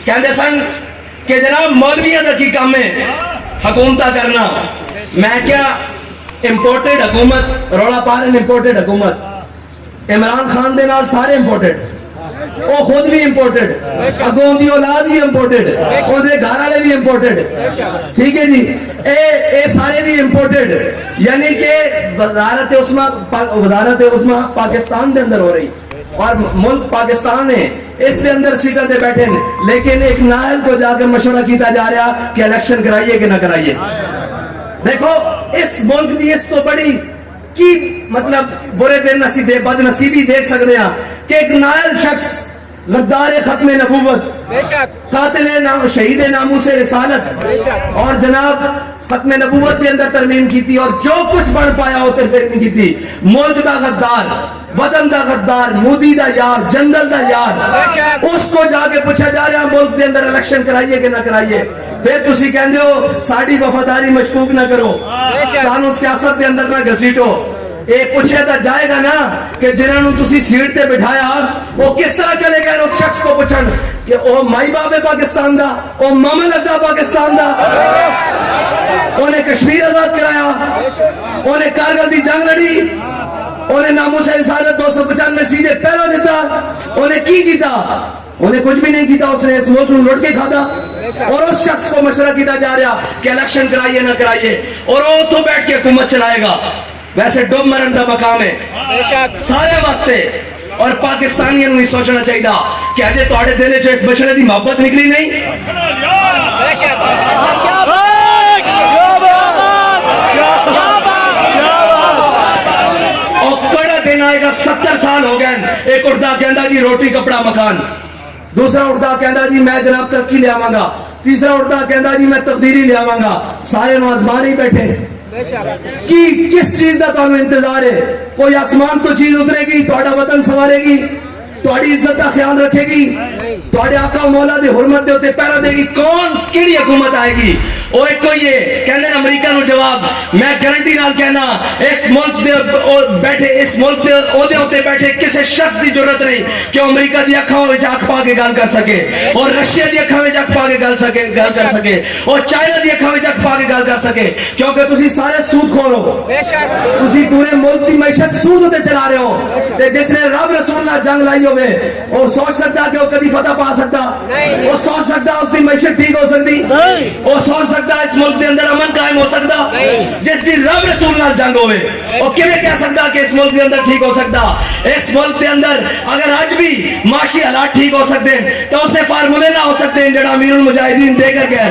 کہندے سن کہ جناب مولویاں دا کی کام ہے حکومتہ کرنا. میں کیا امپورٹڈ حکومت رولا پا رہے ہیں, امپورٹڈ حکومت عمران خان دے نال سارے امپورٹڈ, وہ خود بھی امپورٹڈ, اگوں دی اولاد بھی امپورٹڈ, وہ دے گھر والے بھی امپورٹڈ. ٹھیک ہے جی, اے سارے بھی امپورٹڈ. یعنی کہ وزارت عظمیٰ پاکستان دے اندر ہو رہی اور ملک پاکستان ہے, اس دے اندر سیٹاں دے بیٹھے ہیں, لیکن ایک نائل کو جا کے مشورہ کیتا جا رہا کہ الیکشن کرائیے کہ نہ کرائیے. دیکھو اس ملک دی اس تو بڑی کی مطلب برے دن نصیبے بد نصیبی دیکھ سکتے ہیں کہ ایک نائل شخص غدار ختم نبوت, قاتل شہید ناموس رسالت اور جناب ختم نبوت کے اندر ترمیم کی تھی, اور جو کچھ بڑھ پایا وہ ترمیم کی تھی. ملک دا غدار, وطن دا غدار, مودی دا یار, جنگل دا یار, اس کو جا کے پوچھا جا رہا ملک کے اندر الیکشن کرائیے کہ نہ کرائیے. پھر تسی کہندے ہو ساڑی وفاداری مشکوک نہ کرو, سانو سیاست کے اندر نہ گھسیٹو. ایک پوچھے تا جائے گا نا کہ جنہوں نے تسی سیٹ تے بٹھایا وہ کس طرح چلے گئے اس شخص کو پوچھن کہ او مائی باپ ہے پاکستان دا, او ماما لگا پاکستان دا, انہیں کشمیر آزاد کرایا, انہیں کارگل دی جنگ لڑی, انہیں ناموس رسالت 295 سیدھے پہلو دیتا, انہیں کی کیتا؟ انہیں کچھ بھی نہیں کیتا, اس نے اس ملک میں لوٹ کے کھادا. اور اس شخص کو مشورہ کیتا جا رہا کہ الیکشن کرائیے نہ کرائیے, اور وہ تو بیٹھ کے حکومت چلائے گا. ویسے ڈوب مرن دا مقام ہے سارے واسطے, اور پاکستانیوں نہیں سوچنا چاہیے کہ اجے تواڈے دل وچ اس بچڑے دی محبت نکلی نہیں. اور کڑا دن آئے گا, 70 سال ہو گئے. ایک اٹھتا کہندا جی روٹی کپڑا مکان, دوسرا اٹھتا کہندا جی میں جناب ترقی لے آواں گا, تیسرا اٹھتا کہندا جی میں تبدیلی لے آواں گا. سارے نوازمان ہی بیٹھے کہ کس چیز دا تمہیں انتظار ہے؟ کوئی آسمان تو چیز اترے گی, تہاڈا وطن سنوارے گی, تہاڈی عزت کا خیال رکھے گی, تہاڈے آقا مولا دی حرمت دے اوتے پہرا دے گی؟ کون کیڑی حکومت آئے گی؟ وہ ایک کوئی ہے کہنے امریکہ نو جواب میں گارنٹی نال کہنا اس ملک دے بیٹھے, اس ملک دے عہدے اوتے بیٹھے کسی شخص دی ضرورت نہیں کہ امریکہ دی اکھاں وچ اکھ پا کے گل کر سکے, اور رشیا دی اکھاں وچ اکھ پا کے گل کر سکے, اور چائنا دی اکھاں وچ اکھ پا کے گل کر سکے, کیونکہ تسی سارے سود خور ہو. تسی پورے ملک دی معیشت سود ہوتے چلا رہے ہو. تے جس نے رب رسول نال جنگ لائی ہوے وہ سوچ سکتا کہ وہ کدی فتح پا سکتا؟ وہ سوچ سکتا اس دی معیشت ٹھیک ہو سکتی؟ وہ سوچ سکتا اس ملک دے اندر امن قائم ہو سکتا؟ جس دی رب رسول نال جنگ ہوئے وہ کیویں کہہ سکتا کہ اس ملک دے اندر ٹھیک ہو سکتا؟ اس ملک دے اندر اگر آج بھی معاشی حالات ٹھیک ہو سکتے ہیں تو اسے فارمولے نہ ہو سکتے ہیں جڑا امیر المجاہدین دے کر گئے.